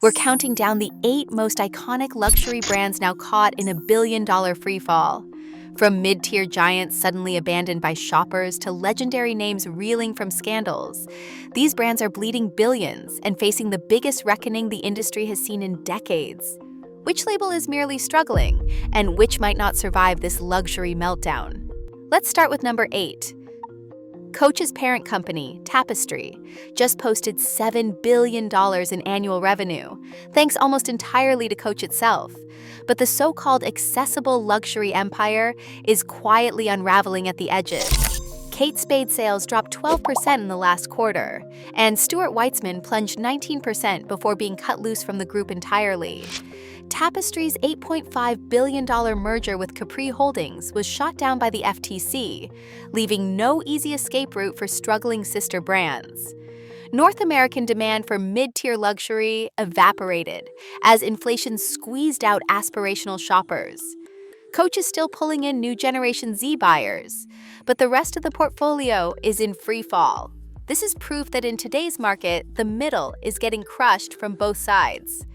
We're counting down the 8 most iconic luxury brands now caught in a billion-dollar freefall. From mid-tier giants suddenly abandoned by shoppers to legendary names reeling from scandals, these brands are bleeding billions and facing the biggest reckoning the industry has seen in decades. Which label is merely struggling, and which might not survive this luxury meltdown? Let's start with number 8. Coach's parent company, Tapestry, just posted $7 billion in annual revenue, thanks almost entirely to Coach itself. But the so-called accessible luxury empire is quietly unraveling at the edges. Kate Spade sales dropped 12% in the last quarter, and Stuart Weitzman plunged 19% before being cut loose from the group entirely. Tapestry's $8.5 billion merger with Capri Holdings was shot down by the FTC, leaving no easy escape route for struggling sister brands. North American demand for mid-tier luxury evaporated as inflation squeezed out aspirational shoppers. Coach is still pulling in new Generation Z buyers, but the rest of the portfolio is in free fall. This is proof that in today's market, the middle is getting crushed from both sides.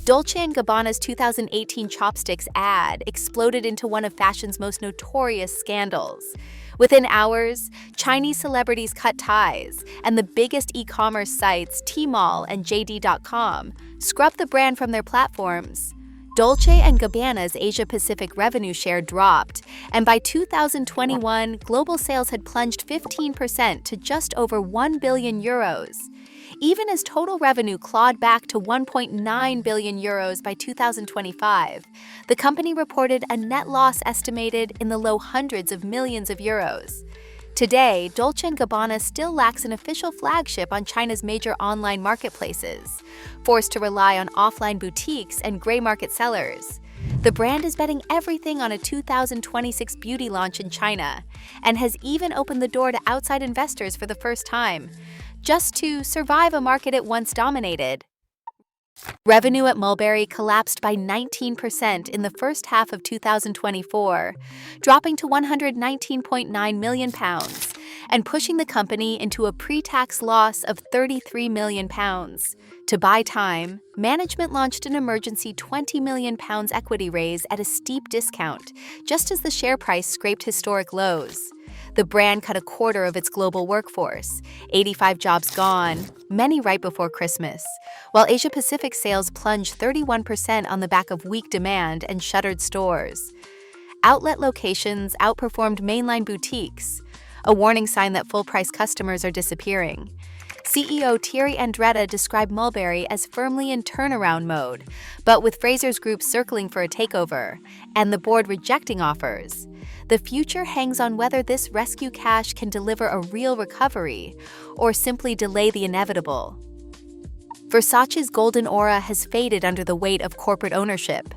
Dolce & Gabbana's 2018 Chopsticks ad exploded into one of fashion's most notorious scandals. Within hours, Chinese celebrities cut ties, and the biggest e-commerce sites, Tmall and JD.com, scrubbed the brand from their platforms. Dolce & Gabbana's Asia-Pacific revenue share dropped, and by 2021, global sales had plunged 15% to just over 1 billion euros. Even as total revenue clawed back to 1.9 billion euros by 2025, the company reported a net loss estimated in the low hundreds of millions of euros. Today, Dolce & Gabbana still lacks an official flagship on China's major online marketplaces, forced to rely on offline boutiques and gray market sellers. The brand is betting everything on a 2026 beauty launch in China, and has even opened the door to outside investors for the first time, just to survive a market it once dominated. Revenue at Mulberry collapsed by 19% in the first half of 2024, dropping to £119.9 million and pushing the company into a pre-tax loss of £33 million. To buy time, management launched an emergency £20 million equity raise at a steep discount, just as the share price scraped historic lows. The brand cut a quarter of its global workforce, 85 jobs gone, many right before Christmas, while Asia-Pacific sales plunged 31% on the back of weak demand and shuttered stores. Outlet locations outperformed mainline boutiques, a warning sign that full-price customers are disappearing. CEO Thierry Andretta described Mulberry as firmly in turnaround mode, but with Frasers Group circling for a takeover and the board rejecting offers. The future hangs on whether this rescue cash can deliver a real recovery or simply delay the inevitable. Versace's golden aura has faded under the weight of corporate ownership.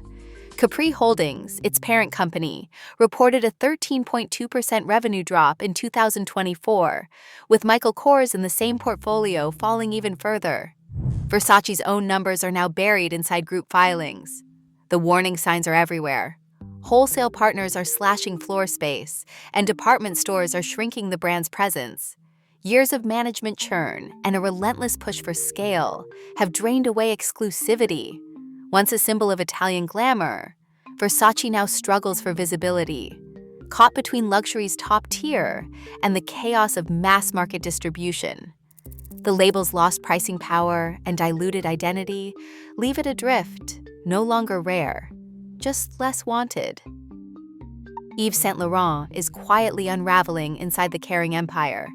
Capri Holdings, its parent company, reported a 13.2% revenue drop in 2024, with Michael Kors in the same portfolio falling even further. Versace's own numbers are now buried inside group filings. The warning signs are everywhere. Wholesale partners are slashing floor space, and department stores are shrinking the brand's presence. Years of management churn and a relentless push for scale have drained away exclusivity. Once a symbol of Italian glamour, Versace now struggles for visibility, caught between luxury's top tier and the chaos of mass-market distribution. The label's lost pricing power and diluted identity leave it adrift, no longer rare, just less wanted. Yves Saint Laurent is quietly unraveling inside the Kering empire.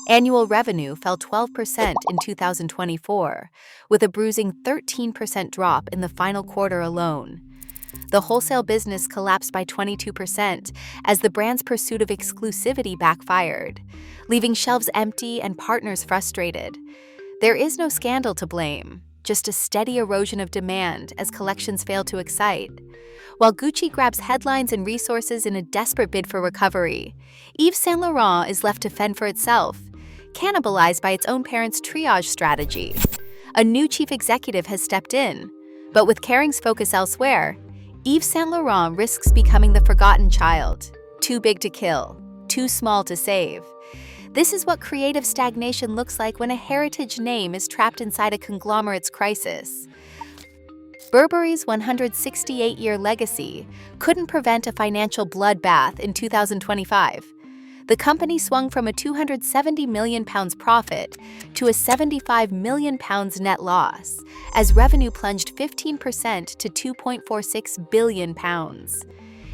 Annual revenue fell 12% in 2024, with a bruising 13% drop in the final quarter alone. The wholesale business collapsed by 22% as the brand's pursuit of exclusivity backfired, leaving shelves empty and partners frustrated. There is no scandal to blame, just a steady erosion of demand as collections fail to excite. While Gucci grabs headlines and resources in a desperate bid for recovery, Yves Saint Laurent is left to fend for itself, cannibalized by its own parent's triage strategy. A new chief executive has stepped in, but with Kering's focus elsewhere, Yves Saint Laurent risks becoming the forgotten child, too big to kill, too small to save. This is what creative stagnation looks like when a heritage name is trapped inside a conglomerate's crisis. Burberry's 168-year legacy couldn't prevent a financial bloodbath in 2025. The company swung from a £270 million profit to a £75 million net loss, as revenue plunged 15% to £2.46 billion.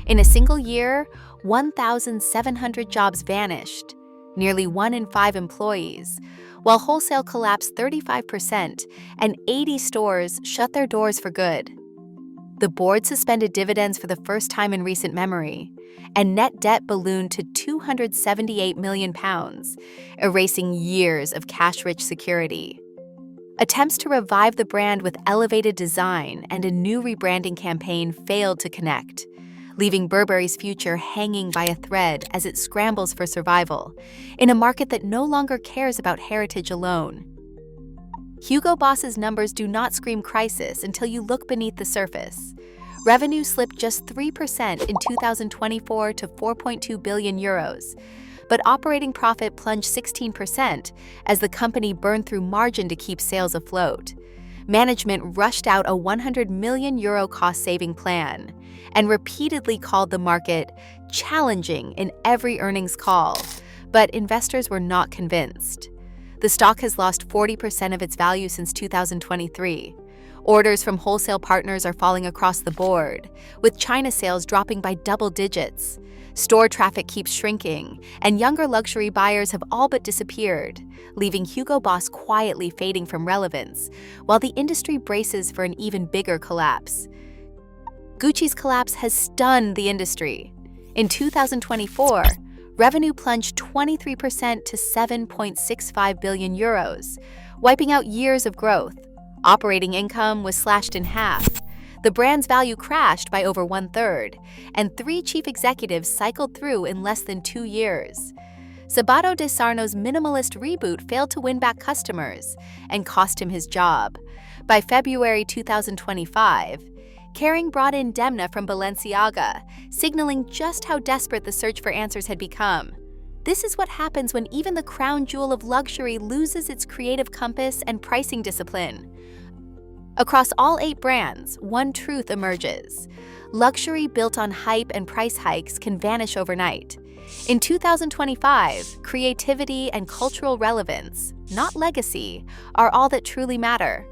In a single year, 1,700 jobs vanished, nearly 1 in 5 employees, while wholesale collapsed 35% and 80 stores shut their doors for good. The board suspended dividends for the first time in recent memory, and net debt ballooned to £278 million, erasing years of cash-rich security. Attempts to revive the brand with elevated design and a new rebranding campaign failed to connect, leaving Burberry's future hanging by a thread as it scrambles for survival in a market that no longer cares about heritage alone. Hugo Boss's numbers do not scream crisis until you look beneath the surface. Revenue slipped just 3% in 2024 to €4.2 billion, but operating profit plunged 16% as the company burned through margin to keep sales afloat. Management rushed out a €100 million cost-saving plan and repeatedly called the market challenging in every earnings call, but investors were not convinced. The stock has lost 40% of its value since 2023. Orders from wholesale partners are falling across the board, with China sales dropping by double digits. Store traffic keeps shrinking, and younger luxury buyers have all but disappeared, leaving Hugo Boss quietly fading from relevance, while the industry braces for an even bigger collapse. Gucci's collapse has stunned the industry. In 2024, revenue plunged 23% to €7.65 billion, wiping out years of growth. Operating income was slashed in half. The brand's value crashed by over 1/3, and 3 chief executives cycled through in less than 2 years. Sabato de Sarno's minimalist reboot failed to win back customers and cost him his job. By February 2025, Kering brought in Demna from Balenciaga, signaling just how desperate the search for answers had become. This is what happens when even the crown jewel of luxury loses its creative compass and pricing discipline. Across all 8 brands, one truth emerges. Luxury built on hype and price hikes can vanish overnight. In 2025, creativity and cultural relevance, not legacy, are all that truly matter.